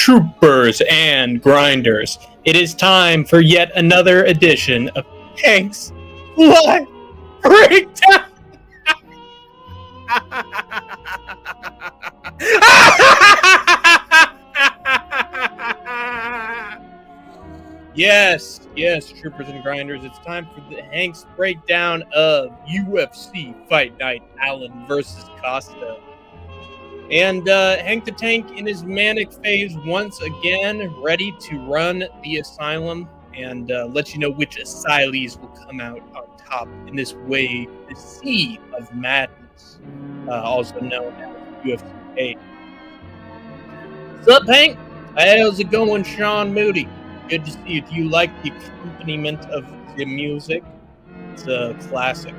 troopers and grinders. It is time for yet another edition of Hank's Live Breakdown. Yes, troopers and grinders. It's time for the Hank's breakdown of UFC Fight Night Allen versus Costa. And Hank the Tank in his manic phase once again, ready to run the asylum and let you know which asylees will come out on top in this wave, the sea of madness, also known as UFC 8. What's up, Hank? How's it going, Sean Moody? Good to see you. Do you like the accompaniment of the music? It's a classic.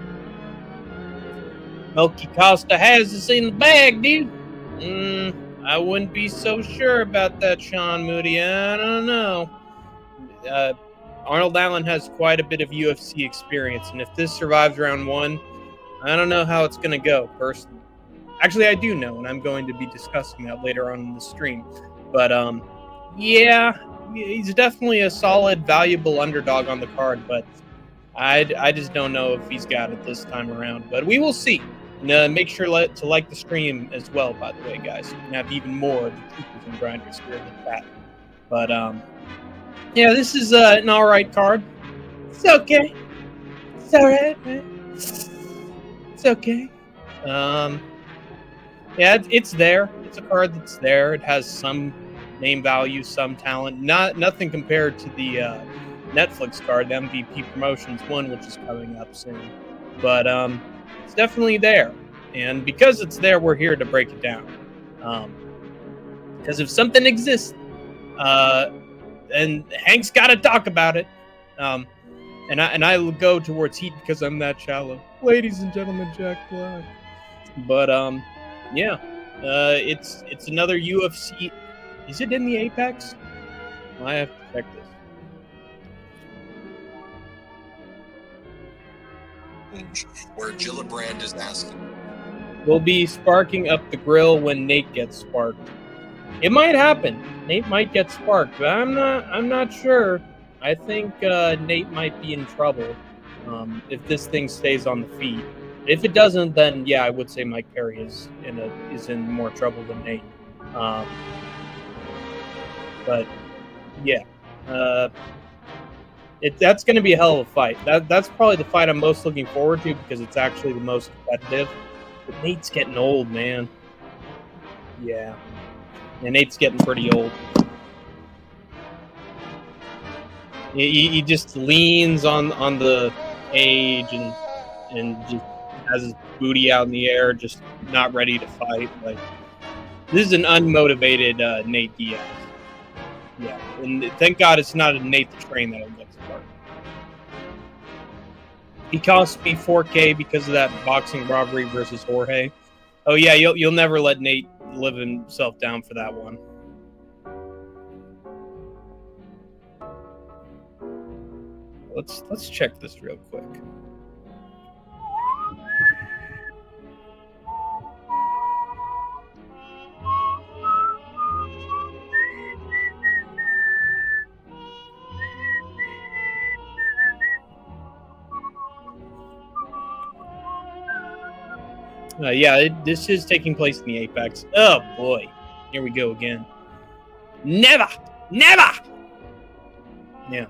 Milky Costa has this in the bag, dude. I wouldn't be so sure about that, Sean Moody. I don't know. Arnold Allen has quite a bit of UFC experience, and if this survives round one, I don't know how it's going to go, personally. Actually, I do know, and I'm going to be discussing that later on in the stream. But, yeah, he's definitely a solid, valuable underdog on the card, but I just don't know if he's got it this time around. But we will see. And make sure to like the stream as well, by the way, guys. You can have even more of the troopers and grinders here in the chat. But, yeah, this is an all-right card. It's okay. It's all right, man. It's okay. Yeah, it's there. It's a card that's there. It has some name value, some talent. Nothing compared to the Netflix card, the MVP Promotions 1, which is coming up soon. But it's definitely there. And because it's there, we're here to break it down. Because if something exists, and Hank's got to talk about it. And I will go towards Heat because I'm that shallow. Ladies and gentlemen, Jack Black. But, yeah. It's another UFC. Is it in the Apex? I have to check this. Where Gillibrand is asking. We'll be sparking up the grill when Nate gets sparked. It might happen. Nate might get sparked, but I'm not sure. I think Nate might be in trouble if this thing stays on the feed. If it doesn't, then yeah, I would say Mike Perry is in more trouble than Nate. But yeah, that's going to be a hell of a fight. That's probably the fight I'm most looking forward to because it's actually the most competitive. But Nate's getting old, man. Yeah, Nate's getting pretty old. He just leans on the age and just has his booty out in the air, just not ready to fight. Like, this is an unmotivated Nate Diaz. Yeah, and thank God it's not a Nate the Train that'll get sparked. He cost me 4K because of that boxing robbery versus Jorge. Oh yeah, you'll never let Nate live himself down for that one. Let's check this real quick. This is taking place in the Apex. Oh boy, here we go again. Never. Yeah,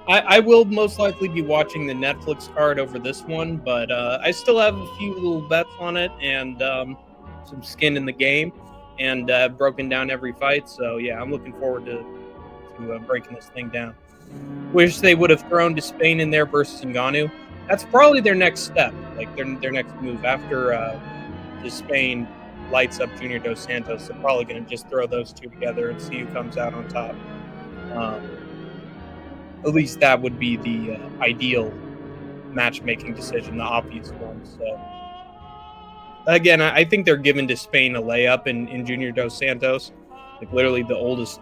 I will most likely be watching the Netflix card over this one, but I still have a few little bets on it and some skin in the game, and broken down every fight. So yeah, I'm looking forward to breaking this thing down. Wish they would have thrown Despain in there versus Ngannou. That's probably their next step, like their next move after Despain lights up Junior Dos Santos. They're probably going to just throw those two together and see who comes out on top. At least that would be the ideal matchmaking decision, the obvious one. So again, I think they're giving Despain a layup in Junior Dos Santos, like literally the oldest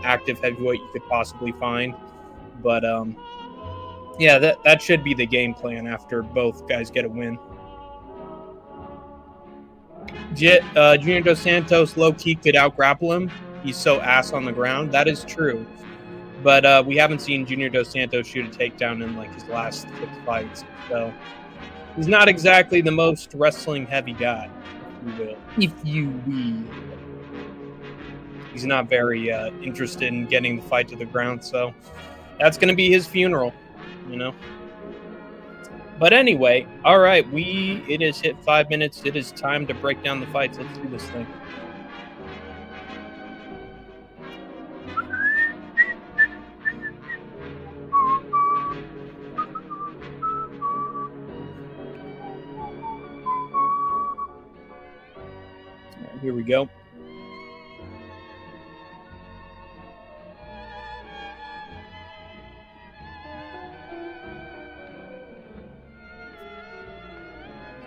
active heavyweight you could possibly find. But yeah, that should be the game plan after both guys get a win. Junior Dos Santos low-key could out-grapple him. he's so ass on the ground. That is true. But we haven't seen Junior Dos Santos shoot a takedown in like his last 6 fights. So he's not exactly the most wrestling heavy guy, if you will. He's not very interested in getting the fight to the ground. So that's going to be his funeral, you know. But anyway, all right, it has hit 5 minutes. It is time to break down the fights. Let's do this thing. Here we go.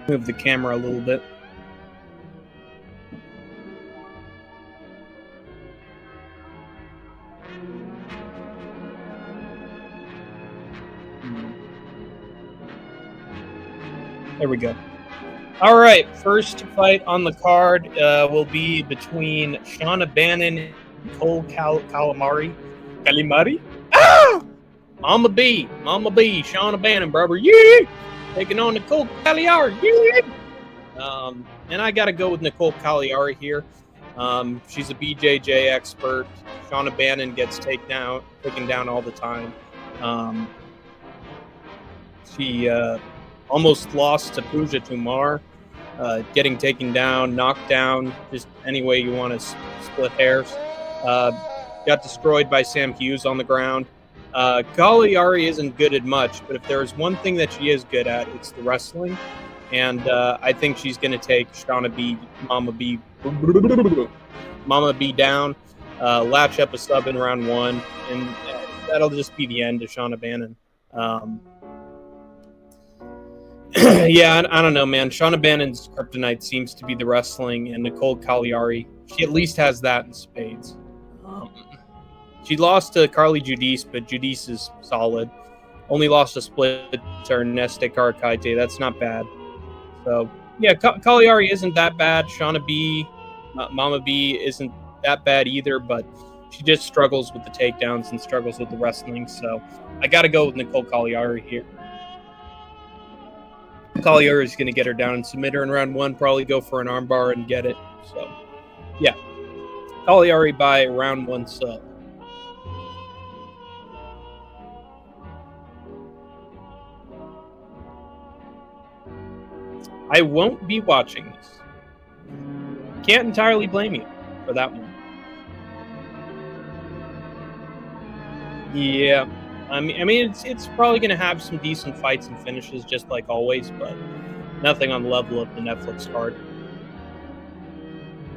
Move the camera a little bit. There we go. All right, first fight on the card will be between Shauna Bannon and Nicole Calamari. Ah! Mama B, Shauna Bannon, brother. Yeah! Taking on Nicole Cagliari. Yeah! And I got to go with Nicole Cagliari here. She's a BJJ expert. Shauna Bannon gets taken down all the time. She almost lost to Pooja Tumar, getting taken down, knocked down, just any way you want to split hairs. Got destroyed by Sam Hughes on the ground. Cagliari isn't good at much, but if there's one thing that she is good at, it's the wrestling. And I think she's going to take Mama B down, latch up a sub in round 1, and that'll just be the end of Shauna Bannon. Yeah, I don't know, man. Shauna Bannon's kryptonite seems to be the wrestling, and Nicole Cagliari, she at least has that in spades. She lost to Carly Judice, but Judice is solid. Only lost a split to Ernesta Carcaite. That's not bad. So, yeah, Cagliari isn't that bad. Shauna B, Mama B isn't that bad either, but she just struggles with the takedowns and struggles with the wrestling. So I got to go with Nicole Cagliari here. Cagliari is going to get her down and submit her in round 1, probably go for an armbar and get it. So, yeah. Cagliari by round 1 sub. I won't be watching this. Can't entirely blame you for that one. Yeah. I mean, it's probably going to have some decent fights and finishes, just like always, but nothing on the level of the Netflix card.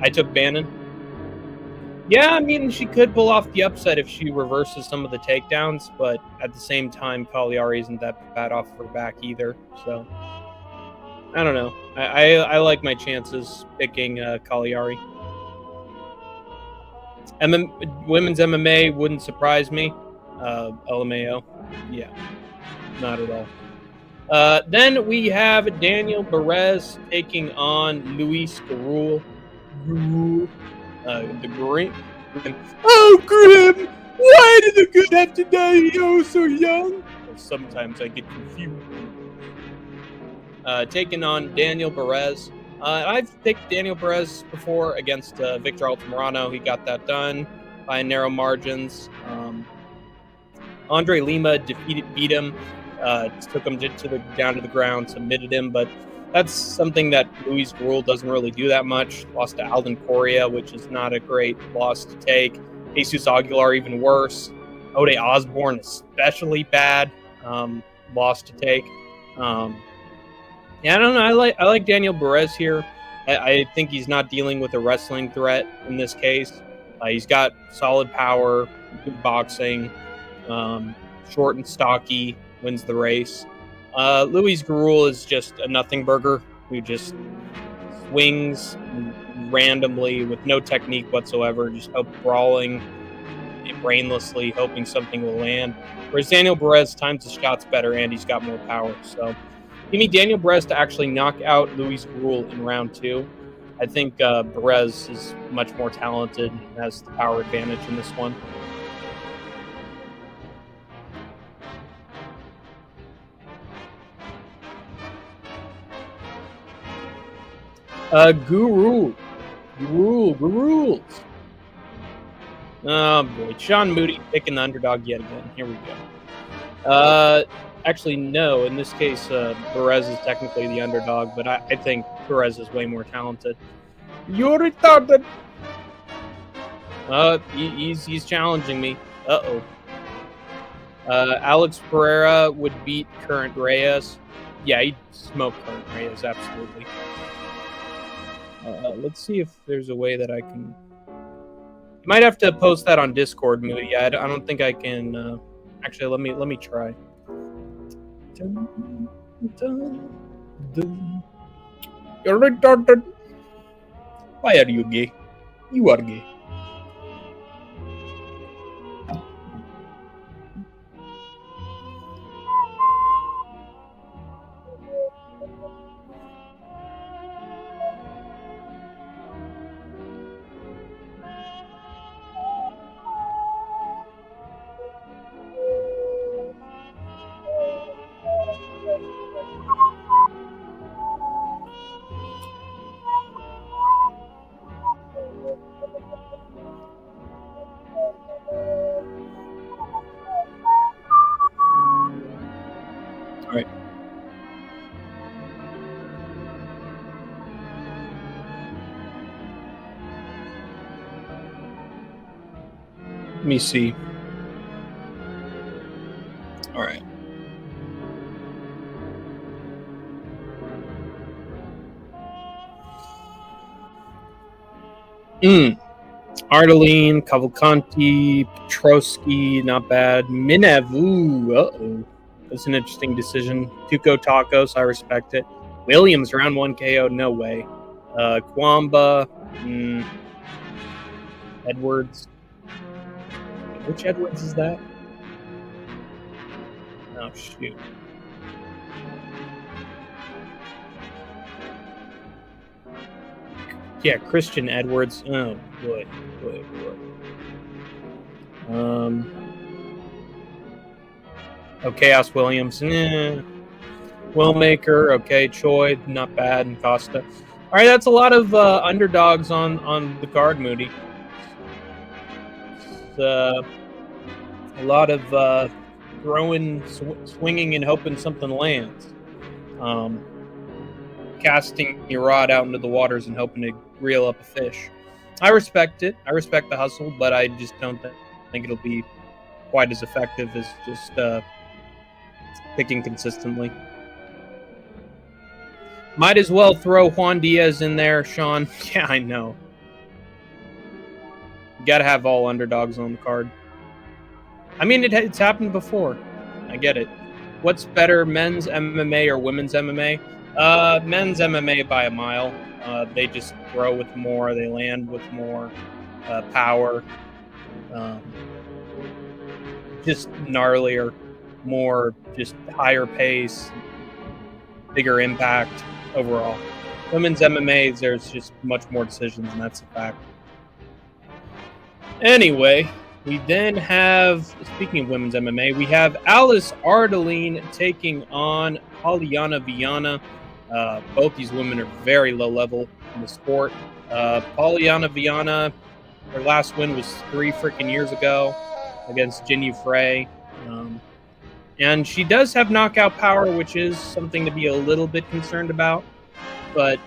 I took Bannon. Yeah, I mean, she could pull off the upset if she reverses some of the takedowns, but at the same time, Cagliari isn't that bad off her back either. So, I don't know. I like my chances picking Cagliari. Women's MMA wouldn't surprise me. LMAO. Yeah, not at all. Then we have Daniel Perez taking on Luis Garul. The Grim. Oh, Grim! Why did the good have to die so young? Sometimes I get confused. Taking on Daniel Perez. I've picked Daniel Perez before against Victor Altamirano. He got that done by narrow margins. Andre Lima beat him, took him down to the ground, submitted him, but that's something that Luis Garul doesn't really do that much. Lost to Alden Correa, which is not a great loss to take. Jesus Aguilar even worse. Ode Osborne especially bad loss to take. Yeah, I don't know. I like Daniel Perez here. I think he's not dealing with a wrestling threat in this case. He's got solid power, good boxing. Short and stocky, wins the race. Luis Garul is just a nothing burger who just swings randomly with no technique whatsoever, just brawling brainlessly, hoping something will land. Whereas Daniel Perez times his shots better and he's got more power. So give me Daniel Perez to actually knock out Luis Garul in round 2. I think Perez is much more talented and has the power advantage in this one. Guru. Oh boy, Sean Moody picking the underdog yet again. Here we go. Actually, no. In this case, Perez is technically the underdog, but I think Perez is way more talented. You're retarded. He's challenging me. Alex Pereira would beat Current Reyes. Yeah, he'd smoke Current Reyes, absolutely. Let's see if there's a way that I can. You might have to post that on Discord, Moody. I don't think I can. Actually, let me try. You're retarded. Why are you gay? You are gay. All right. Let me see. All right. Ardeline, Cavalcanti, Petrosky, not bad. Minavu, that's an interesting decision. Tuco Tacos, I respect it. Williams, round 1 KO, no way. Kwamba, Edwards. Which Edwards is that? Oh, shoot. Yeah, Christian Edwards. Oh, boy. Chaos Williams. Willmaker. Okay, Choi. Not bad. And Costa. All right, that's a lot of underdogs on the card, Moody. It's, a lot of throwing, swinging, and hoping something lands. Casting your rod out into the waters and hoping to reel up a fish. I respect it. I respect the hustle, but I just don't think it'll be quite as effective as just picking consistently. Might as well throw Juan Diaz in there, Sean. Yeah, I know. You got to have all underdogs on the card. I mean, it's happened before. I get it. What's better, men's MMA or women's MMA? Men's MMA by a mile. They just throw with more. They land with more power. Just gnarlier, more just higher pace, bigger impact overall. Women's MMA, there's just much more decisions, and that's a fact. Anyway, we then have, speaking of women's MMA, we have Alice Ardeline taking on Polyana Viana. Both these women are very low level in the sport. Polyana Viana, her last win was 3 freaking years ago against Jinyu Frey. And she does have knockout power, which is something to be a little bit concerned about. But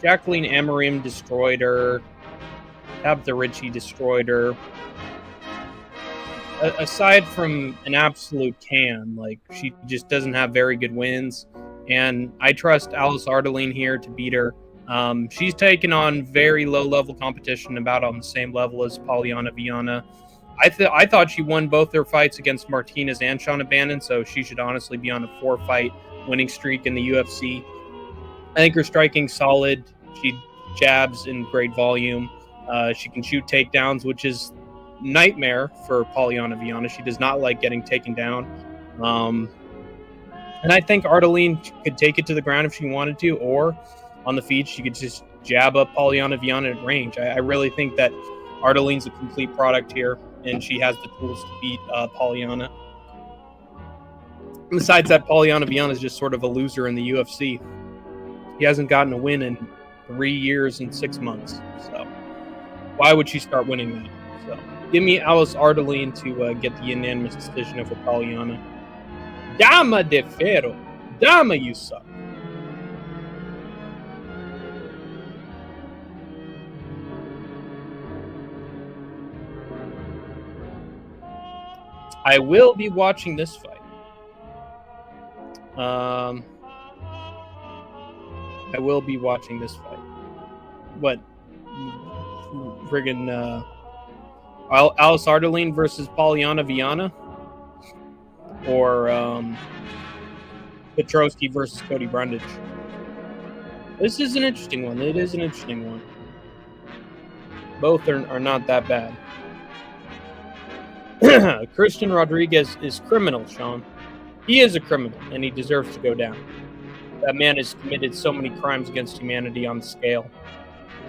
Jacqueline Amorim destroyed her. Tabitha Ritchie destroyed her. Aside from an absolute can, like, she just doesn't have very good wins. And I trust Alice Ardeline here to beat her. She's taken on very low-level competition, about on the same level as Polyana Viana. I thought she won both their fights against Martinez and Shauna Bannon, so she should honestly be on a 4-fight winning streak in the UFC. I think her striking's solid. She jabs in great volume. She can shoot takedowns, which is nightmare for Polyana Viana. She does not like getting taken down. And I think Ardeline could take it to the ground if she wanted to, or on the feet. She could just jab up Polyana Viana at range. I really think that Arteline's a complete product here, and she has the tools to beat Polyana. Besides that, Polyana Viana is just sort of a loser in the UFC. He hasn't gotten a win in 3 years and 6 months. So why would she start winning that? So give me Alice Arteline to get the unanimous decision over Polyana. Dama de Ferro. Dama, you suck. I will be watching this fight. I will be watching this fight. What? Friggin' Alice Arteline versus Polyana Viana? Or Petrosky versus Cody Brundage? This is an interesting one. It is an interesting one. Both are not that bad. Christian Rodriguez is criminal, Sean. He is a criminal, and he deserves to go down. That man has committed so many crimes against humanity on the scale.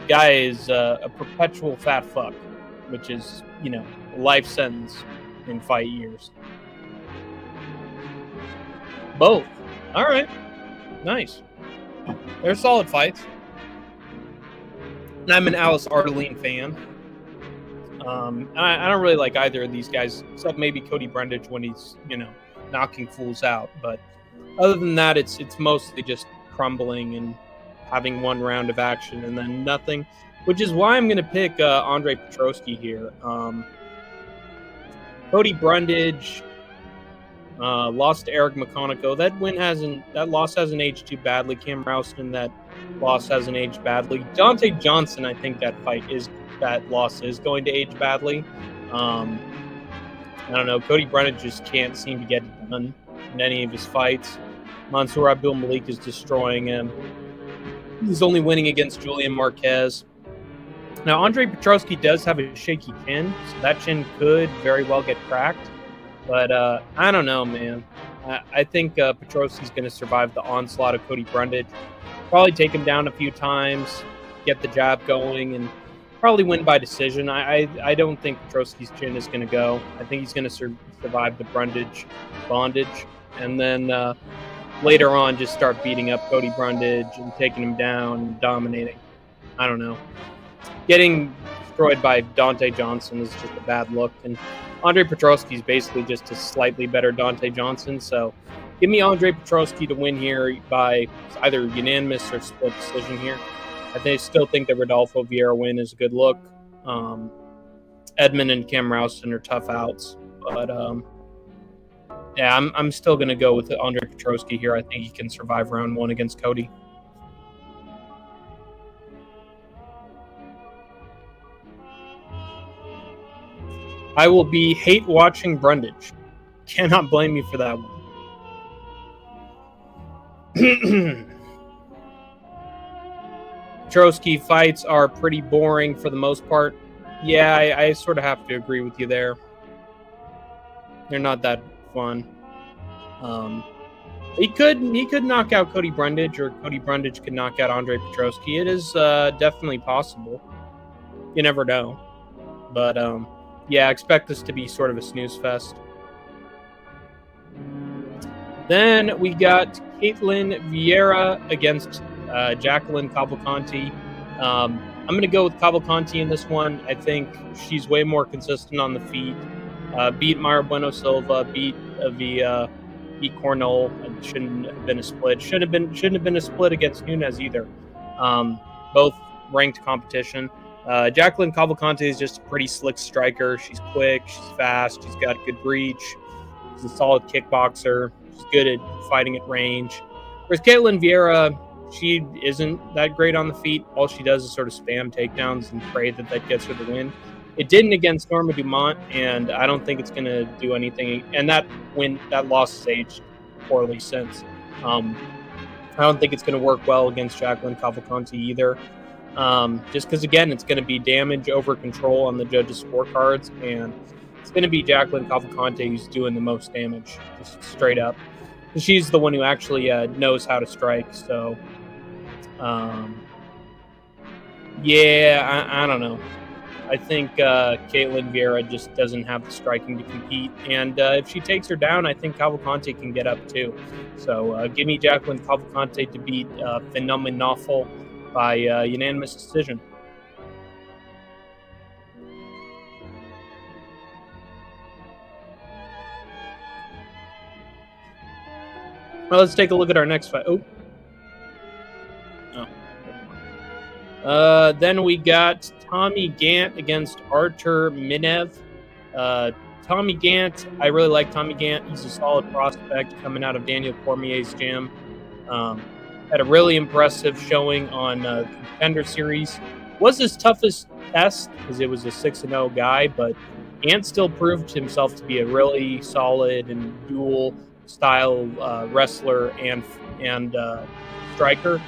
The guy is a perpetual fat fuck, which is, a life sentence in 5 years. Both. All right. Nice. They're solid fights. And I'm an Alice Arteline fan. I don't really like either of these guys, except maybe Cody Brundage when he's, knocking fools out. But other than that, it's mostly just crumbling and having one round of action and then nothing, which is why I'm going to pick Andre Petrosky here. Cody Brundage lost to Eric McConaughey. That loss hasn't aged too badly. Cam Rouston, that loss hasn't aged badly. Dante Johnson, I think that loss is going to age badly. I don't know. Cody Brundage just can't seem to get it done in any of his fights. Mansour Abdul Malik is destroying him. He's only winning against Julian Marquez. Now, Andre Petrosky does have a shaky chin, so that chin could very well get cracked. But I don't know, man. I think Petrosky's going to survive the onslaught of Cody Brundage. Probably take him down a few times, get the jab going, and probably win by decision. I don't think Petrosky's chin is going to go. I think he's going to survive the Brundage bondage. And then later on, just start beating up Cody Brundage and taking him down and dominating. I don't know. Getting destroyed by Dante Johnson is just a bad look. And Andre Petrosky is basically just a slightly better Dante Johnson. So give me Andre Petrosky to win here by either unanimous or split decision here. I still think that Rodolfo Vieira win is a good look. Edmund and Cam Rouston are tough outs. But, I'm still going to go with Andre Petrosky here. I think he can survive round 1 against Cody. I will be hate watching Brundage. Cannot blame you for that one. Petrosky fights are pretty boring for the most part. Yeah, I sort of have to agree with you there. They're not that fun. He could knock out Cody Brundage, or Cody Brundage could knock out Andre Petrosky. It is definitely possible. You never know. But expect this to be sort of a snooze fest. Then we got Caitlin Vieira against Jacqueline Cavalcanti. I'm going to go with Cavalcanti in this one. I think she's way more consistent on the feet. Beat Mayra Bueno Silva, beat Avia, beat Cornell. It shouldn't have been a split. Shouldn't have been a split against Nunes either. Both ranked competition. Jacqueline Cavalcanti is just a pretty slick striker. She's quick, she's fast, she's got good reach. She's a solid kickboxer. She's good at fighting at range. Whereas Caitlin Vieira, she isn't that great on the feet. All she does is sort of spam takedowns and pray that gets her the win. It didn't against Norma Dumont, and I don't think it's going to do anything. And that loss has aged poorly since. I don't think it's going to work well against Jacqueline Cavalcanti either. Just because, again, it's going to be damage over control on the judges' scorecards, and it's going to be Jacqueline Cavalcanti who's doing the most damage, just straight up. She's the one who actually knows how to strike, so Yeah, I don't know. I think Caitlin Vieira just doesn't have the striking to compete. And if she takes her down, I think Cavalcante can get up too. So give me Jacqueline Cavalcante to beat Phenomenawful by unanimous decision. Well, let's take a look at our next fight. Then we got Tommy Gant against Artur Minev. Tommy Gant, I really like Tommy Gant. He's a solid prospect coming out of Daniel Cormier's gym. Had a really impressive showing on Contender Series. Was his toughest test because it was a 6-0 guy, but Gant still proved himself to be a really solid and dual style wrestler and striker.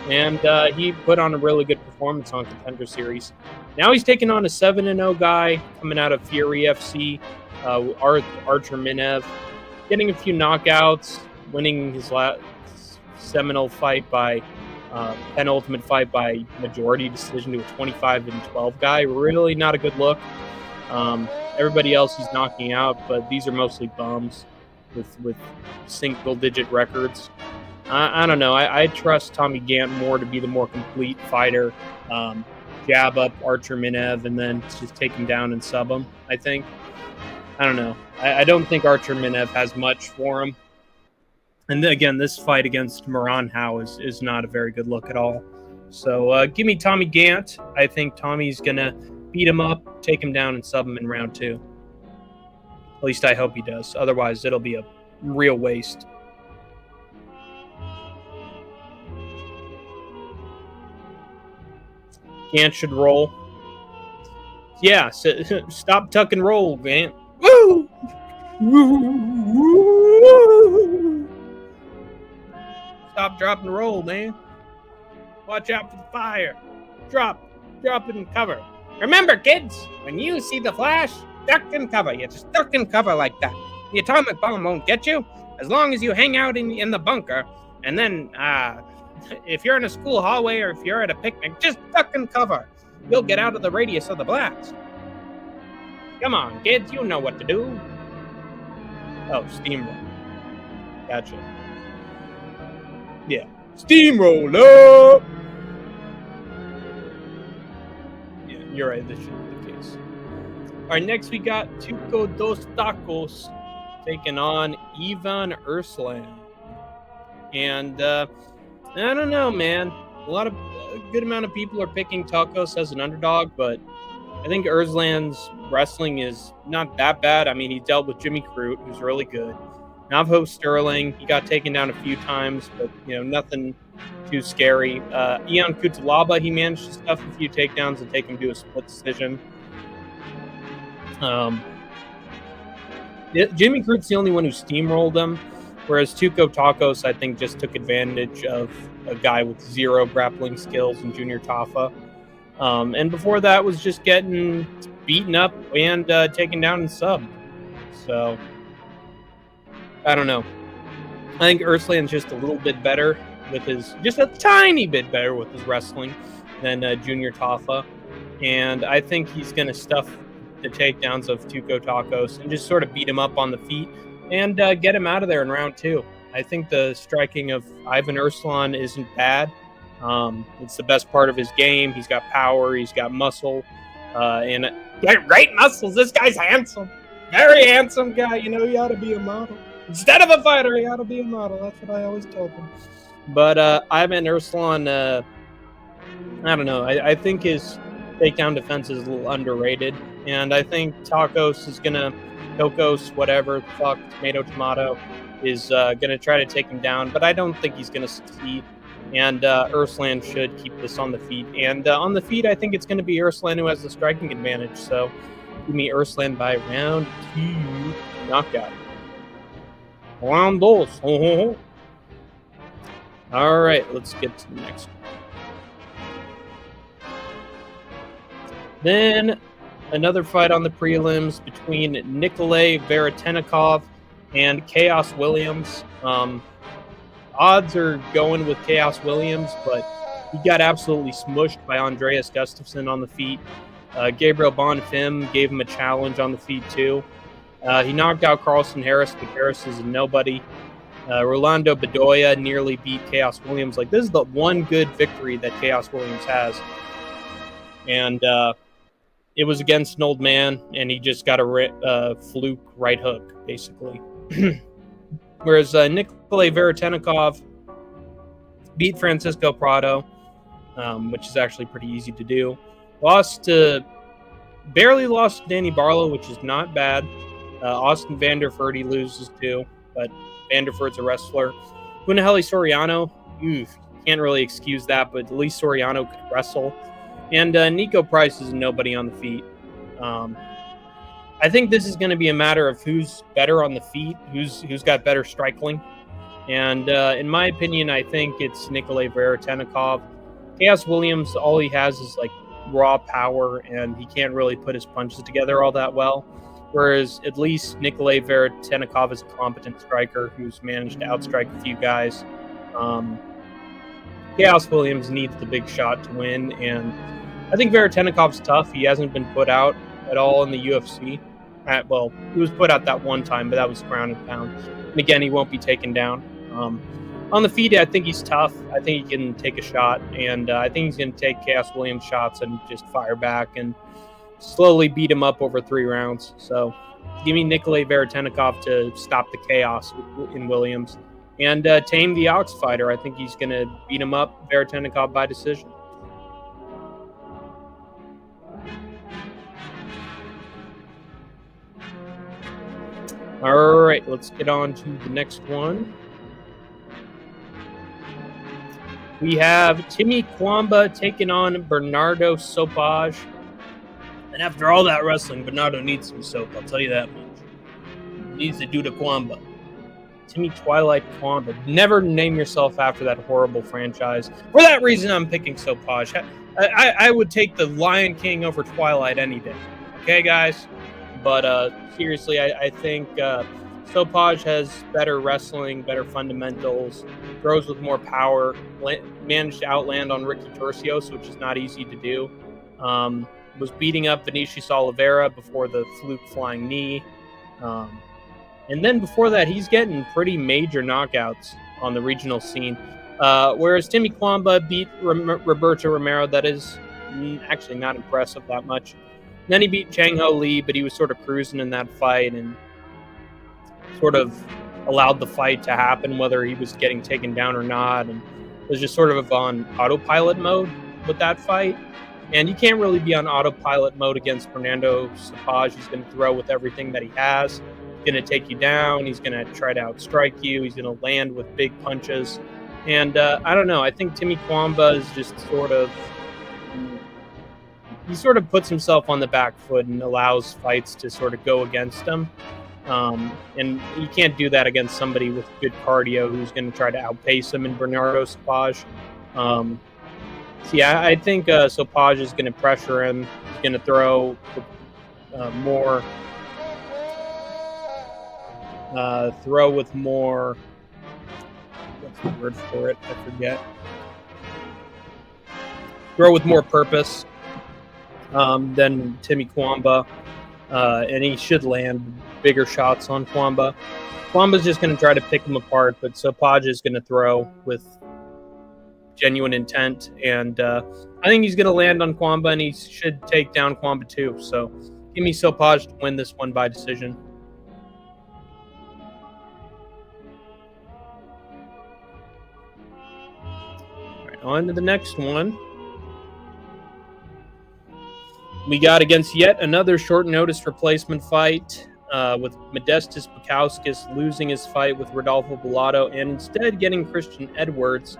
And he put on a really good performance on Contender Series. Now he's taking on a 7-0 guy coming out of Fury FC, Artur Minev, getting a few knockouts, winning his seminal fight by penultimate fight by majority decision to a 25-12 guy. Really not a good look. Everybody else he's knocking out, but these are mostly bums with single-digit records. I don't know. I trust Tommy Gant more to be the more complete fighter. Jab up Artur Minev and then just take him down and sub him, I think. I don't know. I don't think Artur Minev has much for him. And then, again, this fight against Moran Howe is not a very good look at all. So give me Tommy Gant. I think Tommy's going to beat him up, take him down, and sub him in round 2. At least I hope he does. Otherwise, it'll be a real waste. Gant should roll. Yeah, stop, tuck, and roll, Gant. Woo! Stop, drop, and roll, man. Watch out for the fire. Drop it and cover. Remember, kids, when you see the flash, duck and cover. You just duck and cover like that. The atomic bomb won't get you as long as you hang out in the bunker. And then, if you're in a school hallway or if you're at a picnic, just duck and cover. You'll get out of the radius of the blast. Come on, kids, you know what to do. Oh, steamroll. Gotcha. Yeah. Steamroller! Yeah, you're right. This should be the case. All right, next we got Tuco Dos Tacos taking on Ivan Erslan. And, I don't know, man. A good amount of people are picking Tacos as an underdog, but I think Erslan's wrestling is not that bad. I mean, he dealt with Jimmy Crute, who's really good. Navajo Sterling, he got taken down a few times, but nothing too scary. Ion Kutalaba, he managed to stuff a few takedowns and take him to a split decision. Jimmy Crute's the only one who steamrolled him. Whereas Tuco Tacos, I think, just took advantage of a guy with zero grappling skills in Junior Tafa. And before that was just getting beaten up and taken down and subbed. So, I don't know. I think Erslan's just a little bit better just a tiny bit better with his wrestling than Junior Tafa. And I think he's going to stuff the takedowns of Tuco Tacos and just sort of beat him up on the feet and get him out of there in round 2. I think the striking of Ivan Erslan isn't bad. It's the best part of his game. He's got power. He's got muscle. And great muscles. This guy's handsome. Very handsome guy. He ought to be a model. Instead of a fighter, he ought to be a model. That's what I always told him. But Ivan Erslan, I don't know. I think his takedown defense is a little underrated. And I think Tacos, whatever, fuck, tomato, is going to try to take him down, but I don't think he's going to succeed. And Erslan should keep this on the feet. And on the feet, I think it's going to be Erslan who has the striking advantage. So give me Erslan by round 2 knockout. Round dos. All right, let's get to the next one. Then another fight on the prelims between Nikolay Veretennikov and Chaos Williams. Odds are going with Chaos Williams, but He got absolutely smushed by Andreas Gustafsson on the feet. Gabriel Bonfim gave him a challenge on the feet too. He knocked out Carlson Harris, but Harris is a nobody. Rolando Bedoya nearly beat Chaos Williams. Like, this is the one good victory that Chaos Williams has. And it was against an old man, and he just got a fluke right hook, basically. Whereas Nikolay Veretennikov beat Francisco Prado, which is actually pretty easy to do. Barely lost to Danny Barlow, which is not bad. Austin Vanderford, he loses to, but Vanderford's a wrestler. Punahele Soriano, can't really excuse that, but at least Soriano could wrestle. And Nico Price is nobody on the feet. I think this is going to be a matter of who's better on the feet, who's got better striking. And in my opinion, I think it's Nikolay Veretennikov. Chaos Williams, all he has is like raw power, and he can't really put his punches together all that well. Whereas at least Nikolay Veretennikov is a competent striker who's managed to outstrike a few guys. Chaos Williams needs the big shot to win, and I think Veretenikov's tough. He hasn't been put out at all in the UFC. Well, he was put out that one time, but that was ground and pound. And again, he won't be taken down. On the feet, I think he's tough. I think he can take a shot, and I think he's going to take Chaos Williams shots and just fire back and slowly beat him up over 3 rounds. So give me Nikolay Veretennikov to stop the chaos in Williams and tame the Ox fighter. I think he's going to beat him up, Veretennikov, by decision. All right, let's get on to the next one. We have Timmy Kwamba taking on Bernardo Sopaj. And after all that wrestling, Bernardo needs some soap, I'll tell you that much. He needs to do the Kwamba. Timmy Twilight Kwamba. Never name yourself after that horrible franchise. For that reason, I'm picking Sopaj. I would take the Lion King over Twilight any day. Okay, guys? But seriously, I think Sopaj has better wrestling, better fundamentals, throws with more power, managed to outland on Ricky Turcios, which is not easy to do. Was beating up Vinicius Oliveira before the fluke flying knee. And then before that, he's getting pretty major knockouts on the regional scene. Whereas Timmy Kwamba beat Roberto Romero, that is actually not impressive that much. Then he beat Chang Ho Lee, but he was sort of cruising in that fight and sort of allowed the fight to happen, whether he was getting taken down or not, and was just sort of on autopilot mode with that fight. And you can't really be on autopilot mode against Fernando Sopaj. He's going to throw with everything that he has. He's going to take you down. He's going to try to outstrike you. He's going to land with big punches. And I don't know. I think Timmy Kwamba is just he sort of puts himself on the back foot and allows fights to sort of go against him. And you can't do that against somebody with good cardio who's going to try to outpace him in Bernardo Sopaj. I think Sopaj is going to pressure him. He's going to throw more. Throw with more. What's the word for it? I forget. Throw with more purpose than Timmy Kwamba, and he should land bigger shots on Kwamba. Kwamba's just going to try to pick him apart, but Sopaj is going to throw with genuine intent, and I think he's going to land on Kwamba, and he should take down Kwamba too. So give me Sopaj to win this one by decision. All right, on to the next one. We got against yet another short notice replacement fight with Modestas Bukauskas losing his fight with Rodolfo Bellato and instead getting Christian Edwards.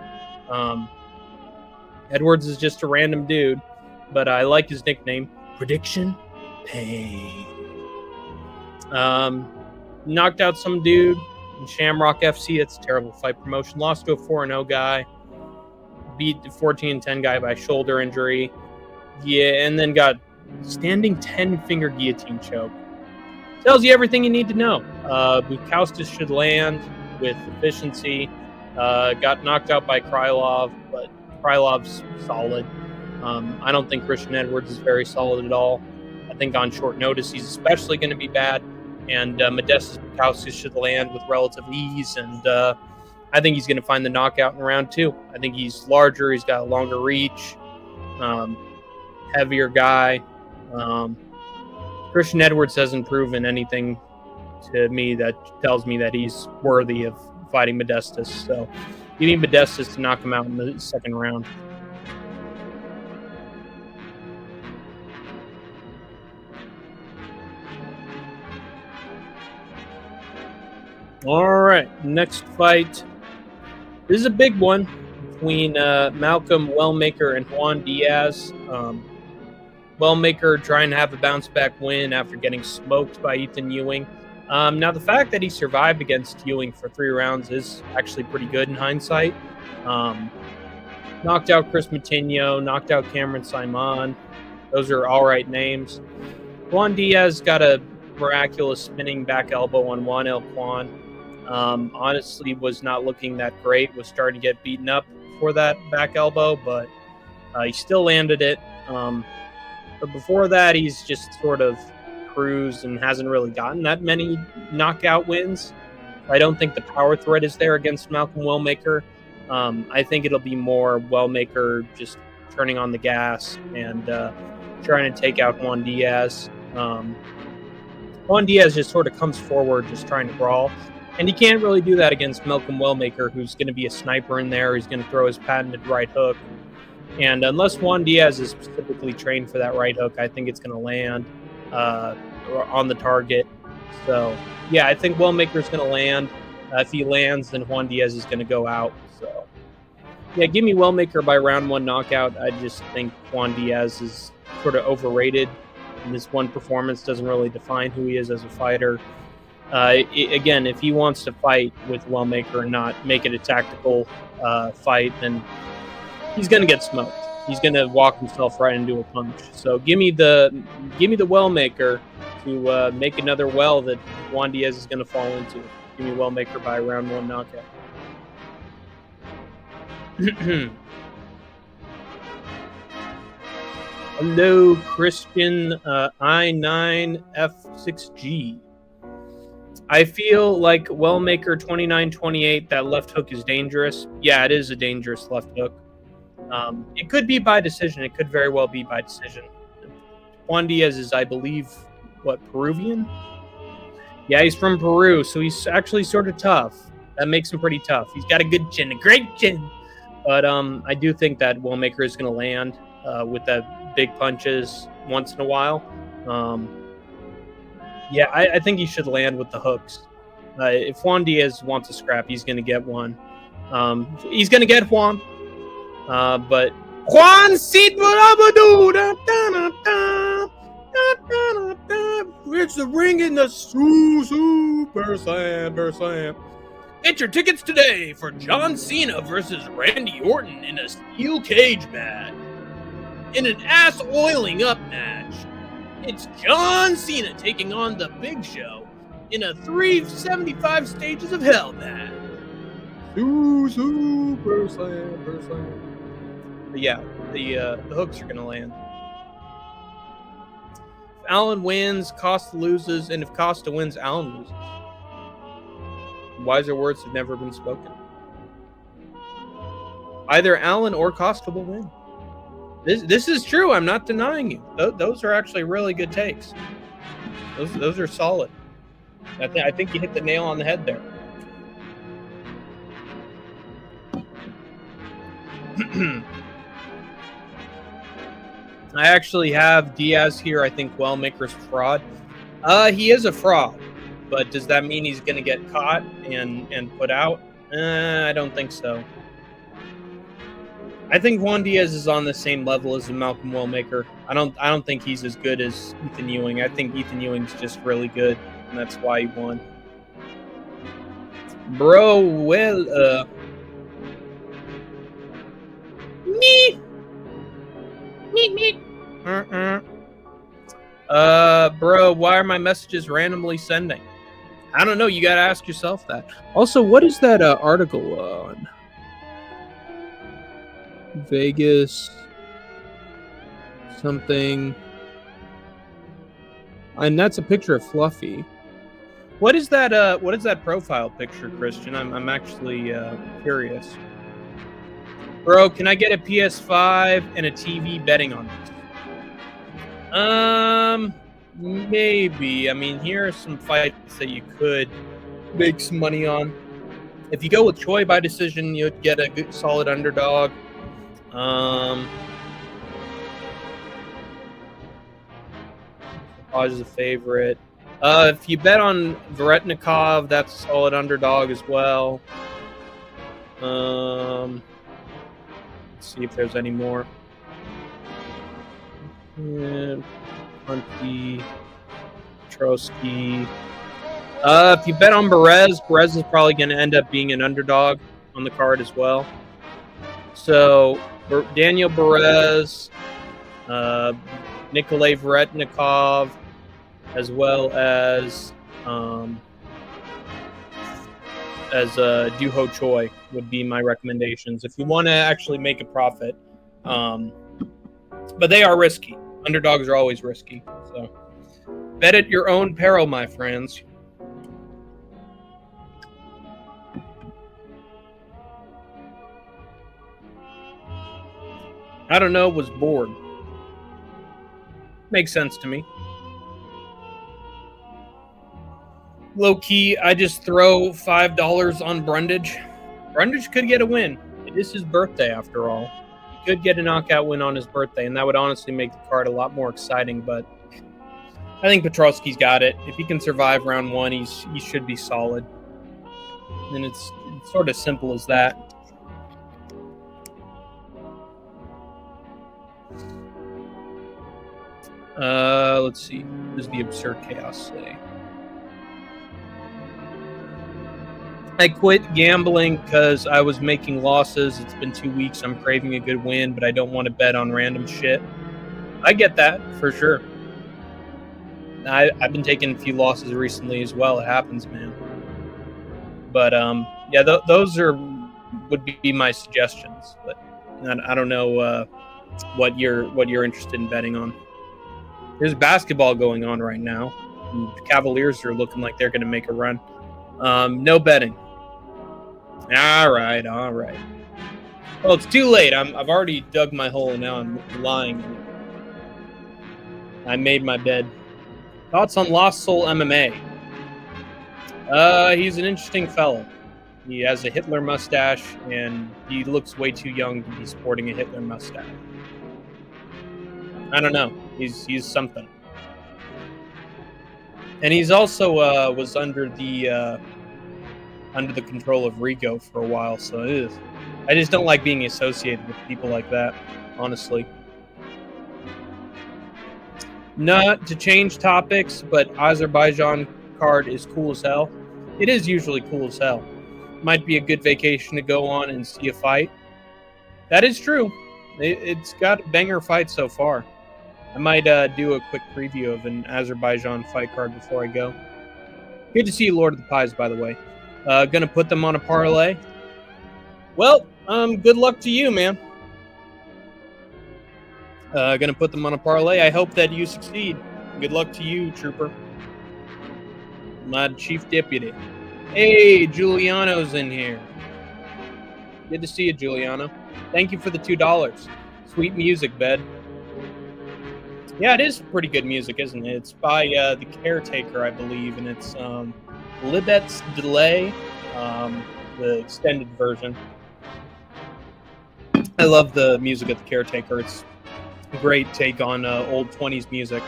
Edwards is just a random dude, but I like his nickname, Prediction Pain. Knocked out some dude in Shamrock FC. It's a terrible fight promotion. Lost to a 4-0 guy. Beat the 14-10 guy by shoulder injury. Yeah, and then got standing 10-finger guillotine choke. Tells you everything you need to know. Bukauskas should land with efficiency. Got knocked out by Krylov, but Krylov's solid. I don't think Christian Edwards is very solid at all. I think on short notice he's especially going to be bad. And Modestas Bukauskas should land with relative ease. And I think he's going to find the knockout in round 2. I think he's larger. He's got a longer reach, heavier guy. Christian Edwards hasn't proven anything to me that tells me that he's worthy of fighting Modestas. So you need Modestas to knock him out in the second round. All right, next fight. This is a big one between Malcolm Wellmaker and Juan Diaz. Wellmaker trying to have a bounce-back win after getting smoked by Ethan Ewing. Now, the fact that he survived against Ewing for 3 rounds is actually pretty good in hindsight. Knocked out Chris Moutinho, knocked out Cameron Simon. Those are all right names. Juan Diaz got a miraculous spinning back elbow on Juan El Quan. Honestly, was not looking that great. Was starting to get beaten up for that back elbow, but he still landed it. But before that, he's just sort of cruised and hasn't really gotten that many knockout wins. I don't think the power threat is there against Malcolm Wellmaker. I think it'll be more Wellmaker just turning on the gas and trying to take out Juan Diaz. Juan Diaz just sort of comes forward just trying to brawl. And he can't really do that against Malcolm Wellmaker, who's going to be a sniper in there. He's going to throw his patented right hook. And unless Juan Diaz is specifically trained for that right hook, I think it's going to land on the target. So, yeah, I think Wellmaker's going to land. If he lands, then Juan Diaz is going to go out. So, yeah, give me Wellmaker by round 1 knockout. I just think Juan Diaz is sort of overrated. And this one performance doesn't really define who he is as a fighter. Again, if he wants to fight with Wellmaker and not make it a tactical fight, then he's going to get smoked. He's going to walk himself right into a punch. So give me the Wellmaker to make another well that Juan Diaz is going to fall into. Give me Wellmaker by round 1 knockout. Hello, Christian I9F6G. I feel like Wellmaker 29-28, that left hook is dangerous. Yeah, it is a dangerous left hook. It could be by decision. It could very well be by decision. Juan Diaz is, I believe, Peruvian? Yeah, he's from Peru, so he's actually sort of tough. That makes him pretty tough. He's got a good chin, a great chin. But I do think that Wellmaker is going to land with that big punches once in a while. Yeah, I think he should land with the hooks. If Juan Diaz wants a scrap, he's going to get one. He's going to get Juan. But Juan it's the ring in the Super Slam. Get your tickets today for John Cena versus Randy Orton in a steel cage match. In an ass-oiling up match. It's John Cena taking on the Big Show in a 375 Stages of Hell match. Super Slam. But yeah, the hooks are going to land. If Allen wins, Costa loses, and if Costa wins, Allen loses. Wiser words have never been spoken. Either Allen or Costa will win. This is true. I'm not denying you. Those are actually really good takes. Those are solid. I think you hit the nail on the head there. I actually have Diaz here. I think Wellmaker's fraud. He is a fraud, but does that mean he's going to get caught and put out? I don't think so. I think Juan Diaz is on the same level as Malcolm Wellmaker. I don't think he's as good as Ethan Ewing. I think Ethan Ewing's just really good, and that's why he won. Bro, well, me. Bro, why are my messages randomly sending? I don't know. You gotta ask yourself that. Also, what is that article on? Vegas something. And that's a picture of Fluffy. What is that? What is that profile picture, Christian? I'm actually curious. Bro, can I get a PS5 and a TV betting on this? Maybe. I mean, here are some fights that you could make some money on. If you go with Choi by decision, you'd get a good, solid underdog. Raj is a favorite. If you bet on Varetnikov, that's a solid underdog as well. Let's see if there's any more. Hunty, Trotsky. If you bet on Perez is probably going to end up being an underdog on the card as well. So Daniel Perez, Nikolay Varetnikov, as well as Duho Choi would be my recommendations if you want to actually make a profit. But they are risky. Underdogs are always risky. So bet at your own peril, my friends. I don't know, was bored. Makes sense to me. Low key, I just throw $5 on Brundage. Brundage could get a win. It is his birthday after all. He could get a knockout win on his birthday, and that would honestly make the card a lot more exciting, but I think Petrosky's got it. If he can survive round one, he should be solid. And it's sort of simple as that. Let's see. What does the Absurd Chaos say? I quit gambling because I was making losses. It's been 2 weeks. I'm craving a good win, but I don't want to bet on random shit. I get that for sure. I've been taking a few losses recently as well. It happens, man. But yeah, those would be my suggestions. But I don't know what you're interested in betting on. There's basketball going on right now. The Cavaliers are looking like they're going to make a run. No betting. All right. Well, it's too late. I've already dug my hole, and now I'm lying. I made my bed. Thoughts on Lost Soul MMA? He's an interesting fellow. He has a Hitler mustache, and he looks way too young to be sporting a Hitler mustache. I don't know. He's something. And he's also was under the control of Rico for a while, so I just don't like being associated with people like that, honestly. Not to change topics, but Azerbaijan card is cool as hell. It is usually cool as hell. Might be a good vacation to go on and see a fight. That is true. It's got a banger fight so far. I might do a quick preview of an Azerbaijan fight card before I go. Good to see you, Lord of the Pies, by the way. Gonna put them on a parlay. Well, good luck to you, man. Gonna put them on a parlay. I hope that you succeed. Good luck to you, trooper. My chief deputy. Hey, Giuliano's in here. Good to see you, Giuliano. Thank you for the $2. Sweet music, bed. Yeah, it is pretty good music, isn't it? It's by The Caretaker, I believe, and it's Libet's Delay, the extended version. I love the music of The Caretaker. It's a great take on old 20s music.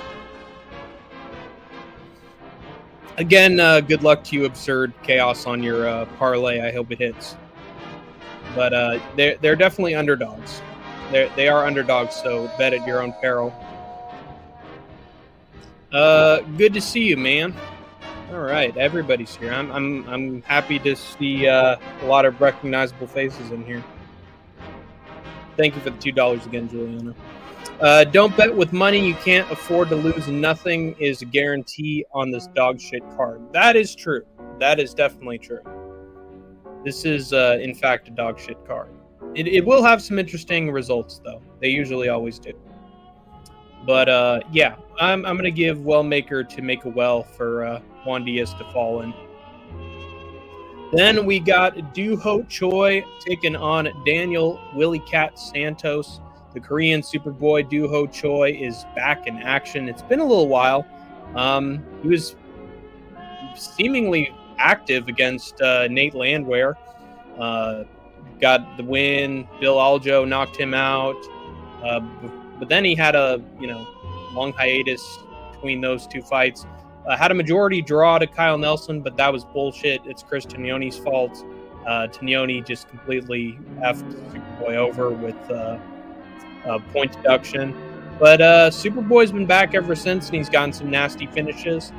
Again, good luck to you, Absurd Chaos, on your parlay. I hope it hits. But they're definitely underdogs. They are underdogs, so bet at your own peril. Good to see you, man. All right, everybody's here. I'm happy to see a lot of recognizable faces in here. Thank you for the $2 again, Juliana. Don't bet with money you can't afford to lose. Nothing is a guarantee on this dog shit card. That is true. That is definitely true. This is, in fact, a dog shit card. It will have some interesting results, though. They usually always do. But yeah, I'm gonna give Wellmaker to make a well for Juan Diaz to fall in. Then we got Do Ho Choi taking on Daniel Willie Cat Santos. The Korean Superboy Do Ho Choi is back in action. It's been a little while. He was seemingly active against Nate Landwehr. Got the win. Bill Aljo knocked him out. But then he had a long hiatus between those two fights. Had a majority draw to Kyle Nelson, but that was bullshit. It's Chris Tognoni's fault. Tognoni just completely effed Superboy over with point deduction. But Superboy's been back ever since, and he's gotten some nasty finishes.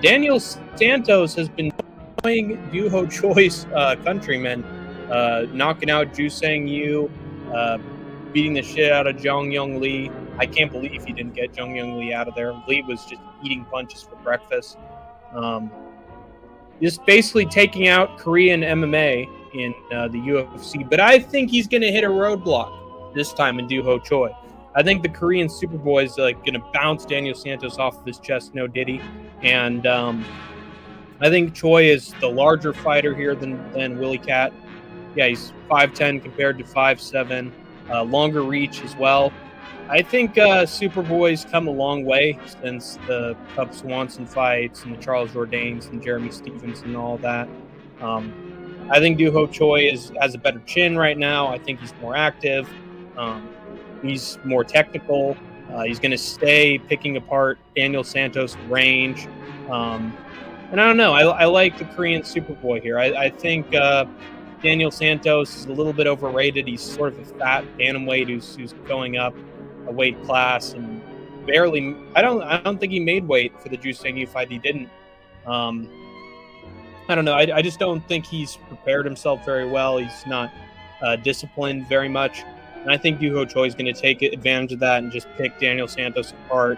Daniel Santos has been annoying Do Ho Choi's countrymen, knocking out Ju Sang Yu, beating the shit out of Jong Young Lee. I can't believe he didn't get Jong Young Lee out of there. Lee was just eating punches for breakfast. Just basically taking out Korean MMA in the UFC. But I think he's going to hit a roadblock this time in Do Ho Choi. I think the Korean Superboy is going to bounce Daniel Santos off of his chest, no diddy. And I think Choi is the larger fighter here than Willie Cat. Yeah, he's 5'10 compared to 5'7. Longer reach as well. I think Superboy's come a long way since the Cub Swanson fights and the Charles Jourdains and Jeremy Stevens and all that. I think Do Ho Choi has a better chin right now. I think he's more active. He's more technical. He's going to stay picking apart Daniel Santos' range. And I don't know. I like the Korean Superboy here. I think Daniel Santos is a little bit overrated. He's sort of a fat bantamweight who's going up a weight class and barely. I don't think he made weight for the Ju Sang Yu fight. He didn't. I don't know. I just don't think he's prepared himself very well. He's not disciplined very much. And I think Do Ho Choi is going to take advantage of that and just pick Daniel Santos apart.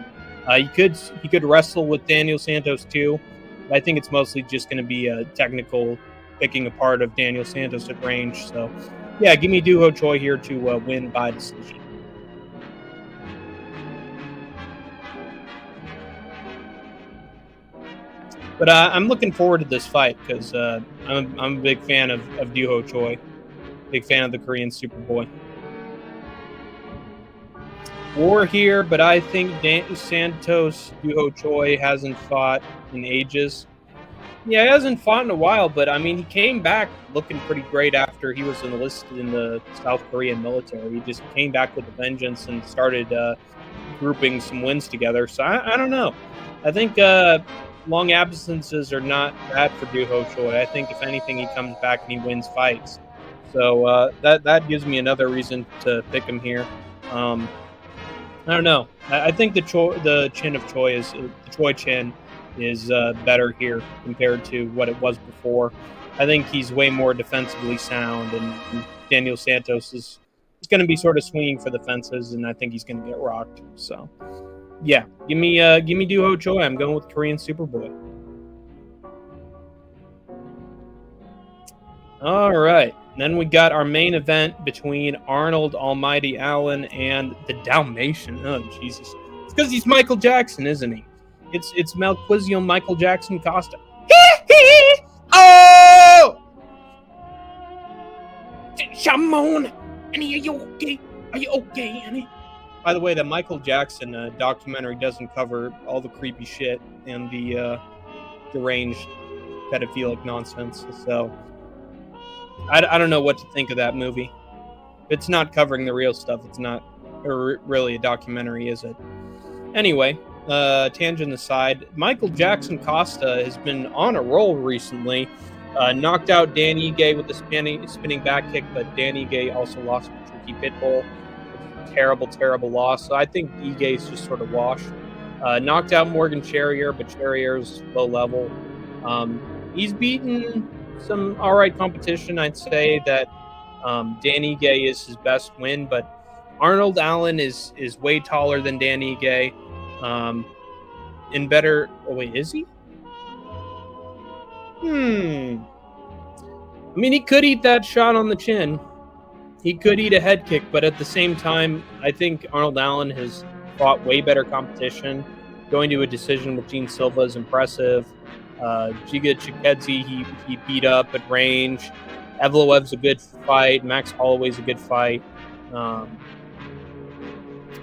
He could wrestle with Daniel Santos too, but I think it's mostly just going to be a technical picking apart of Daniel Santos at range. So, yeah, give me Do Ho Choi here to win by decision. But I'm looking forward to this fight because I'm a big fan of Do Ho Choi, big fan of the Korean Superboy. War here, but I think Santos Do Ho Choi hasn't fought in ages. Yeah, he hasn't fought in a while, but I mean, he came back looking pretty great after he was enlisted in the South Korean military. He just came back with a vengeance and started grouping some wins together. So I don't know. I think long absences are not bad for Do Ho Choi. I think if anything, he comes back and he wins fights. So that gives me another reason to pick him here. I don't know. I think the chin of Choi the Choi chin is better here compared to what it was before. I think he's way more defensively sound, and Daniel Santos is going to be sort of swinging for the fences, and I think he's going to get rocked. So, yeah, give me Do Ho Choi. I'm going with Korean Superboy. All right. Then we got our main event between Arnold Almighty Allen and the Dalmatian. Oh, Jesus. It's because he's Michael Jackson, isn't he? It's Malquisium Michael Jackson Costa. Oh! Shamon! Annie, are you okay? Are you okay, Annie? By the way, the Michael Jackson documentary doesn't cover all the creepy shit and the deranged pedophilic nonsense. So I don't know what to think of that movie. It's not covering the real stuff. It's not really a documentary, is it? Anyway, tangent aside, Michael Jackson Costa has been on a roll recently. Knocked out Dan Ige with the spinning back kick, but Dan Ige also lost to Tricky Pitbull. Terrible, terrible loss. So I think Ige's just sort of washed. Knocked out Morgan Charrier, but Charrier's low level. He's beaten some all right competition. I'd say that Dan Ige is his best win, but Arnold Allen is way taller than Dan Ige. And better. Oh wait, is he? I mean, he could eat that shot on the chin. He could eat a head kick, but at the same time, I think Arnold Allen has fought way better competition. Going to a decision with Gene Silva is impressive. Giga Chikadze, he beat up at range. Evloev's a good fight. Max Holloway's a good fight. Um,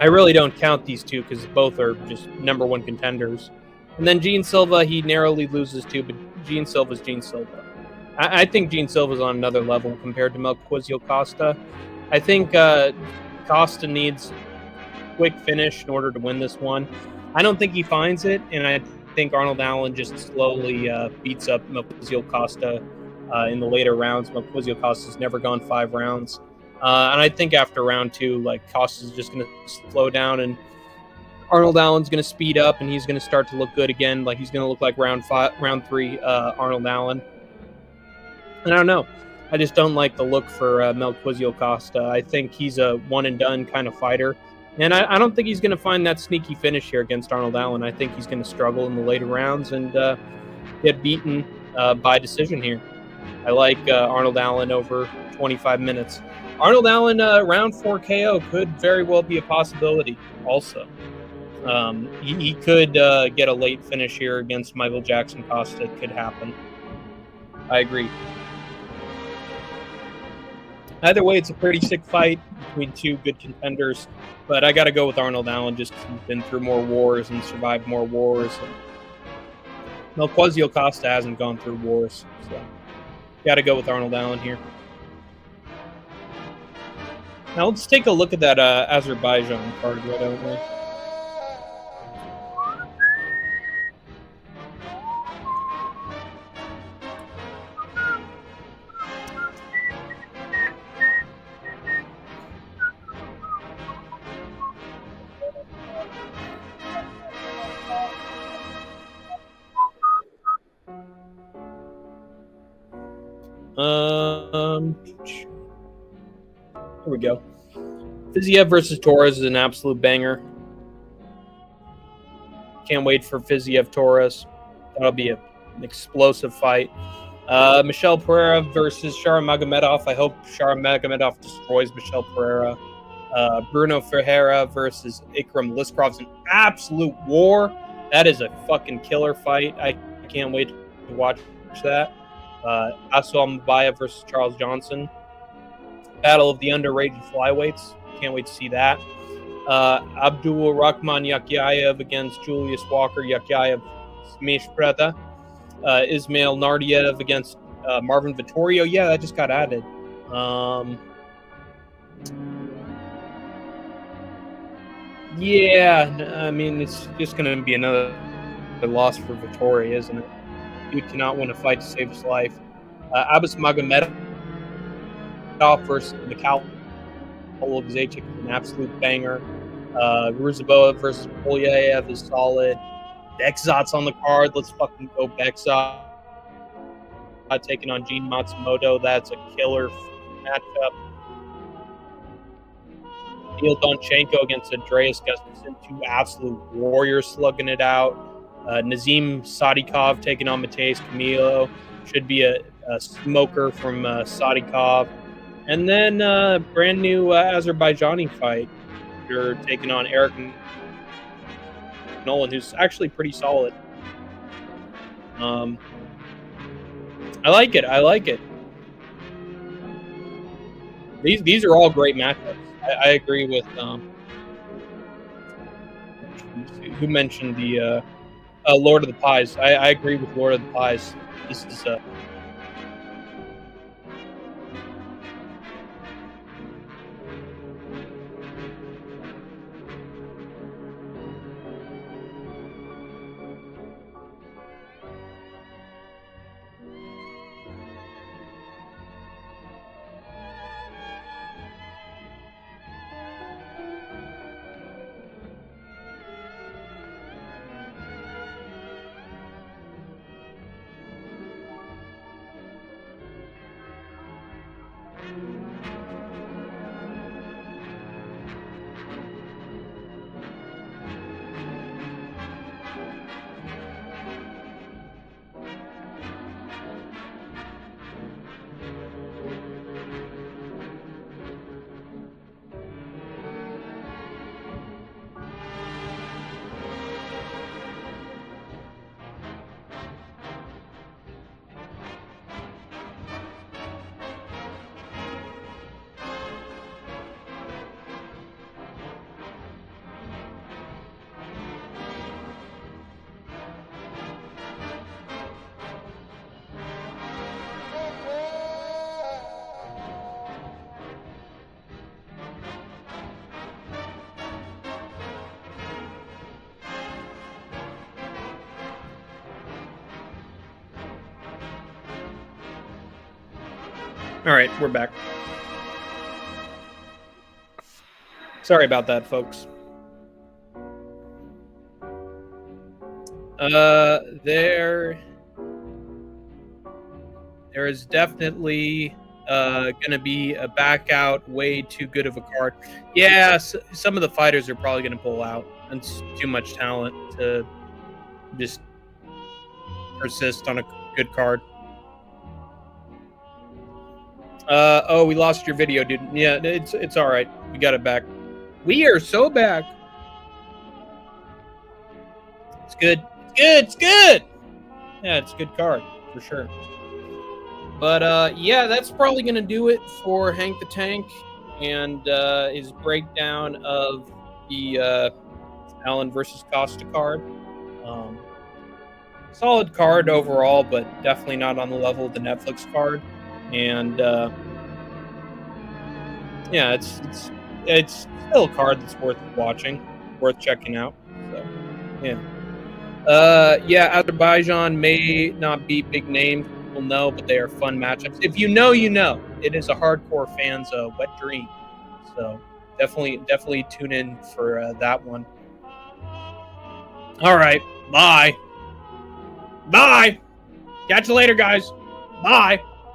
I really don't count these two because both are just number one contenders. And then Gene Silva, he narrowly loses to, but Gene Silva's Gene Silva. I think Gene Silva's on another level compared to Melquizio Costa. I think Costa needs quick finish in order to win this one. I don't think he finds it, and I think Arnold Allen just slowly beats up Melquizio Costa in the later rounds. Melquizio Costa's never gone 5 rounds. And I think after round 2, like, Costa's just going to slow down and Arnold Allen's going to speed up and he's going to start to look good again. Like, he's going to look like round 3 Arnold Allen. And I don't know. I just don't like the look for Melquizio Costa. I think he's a one-and-done kind of fighter. And I don't think he's going to find that sneaky finish here against Arnold Allen. I think he's going to struggle in the later rounds and get beaten by decision here. I like Arnold Allen over 25 minutes. Arnold Allen round 4 KO could very well be a possibility also. He could get a late finish here against Michael Jackson Costa. It could happen. I agree. Either way, it's a pretty sick fight between two good contenders, but I got to go with Arnold Allen just because he's been through more wars and survived more wars. Melquizio Costa hasn't gone through wars, so got to go with Arnold Allen here. Now let's take a look at that Azerbaijan card, why don't we? Here we go. Fiziev versus Torres is an absolute banger. Can't wait for Fiziev Torres. That'll be an explosive fight. Michel Pereira versus Shara Magomedov. I hope Shara Magomedov destroys Michel Pereira. Bruno Ferreira versus Ikram Liskrov's an absolute war. That is a fucking killer fight. I can't wait to watch that. Aswell Mabaya versus Charles Johnson. Battle of the underrated flyweights. Can't wait to see that. Abdul Rahman Yakyayev against Julius Walker. Yakyayev Smish Preta. Ismail Nardiev against Marvin Vittorio. Yeah, that just got added. Yeah, I mean, it's just going to be another loss for Vittorio, isn't it? Dude cannot win a fight to save his life. Abbas Magomedov versus Mikhail Zajic is an absolute banger. Ruzaboa versus Polyaev is solid. Bekzat's on the card. Let's fucking go Bekzat. Taking on Gene Matsumoto. That's a killer matchup. Neil Donchenko against Andreas Gustafsson. 2 absolute warriors slugging it out. Nazim Sadikov taking on Mateus Camilo. Should be a smoker from Sadikov. And then brand new Azerbaijani fight. You're taking on Eric Nolan, who's actually pretty solid. I like it. These are all great matchups. I agree with who mentioned the Lord of the Pies. I agree with Lord of the Pies. This is All right, we're back. Sorry about that, folks. There is definitely going to be a back out, way too good of a card. Yeah, some of the fighters are probably going to pull out. It's too much talent to just persist on a good card. Oh, we lost your video, dude. Yeah, it's all right. We got it back. We are so back. It's good. It's good. Yeah, it's a good card for sure. But yeah, that's probably gonna do it for Hank the Tank and his breakdown of the Allen versus Costa card. Solid card overall, but definitely not on the level of the Netflix card. And yeah, it's still a card that's worth watching, worth checking out. So yeah. Yeah, Azerbaijan may not be big names, people know, but they are fun matchups. If you know, you know. It is a hardcore fan's wet dream. So definitely tune in for that one. All right, bye. Bye. Catch you later, guys. Bye.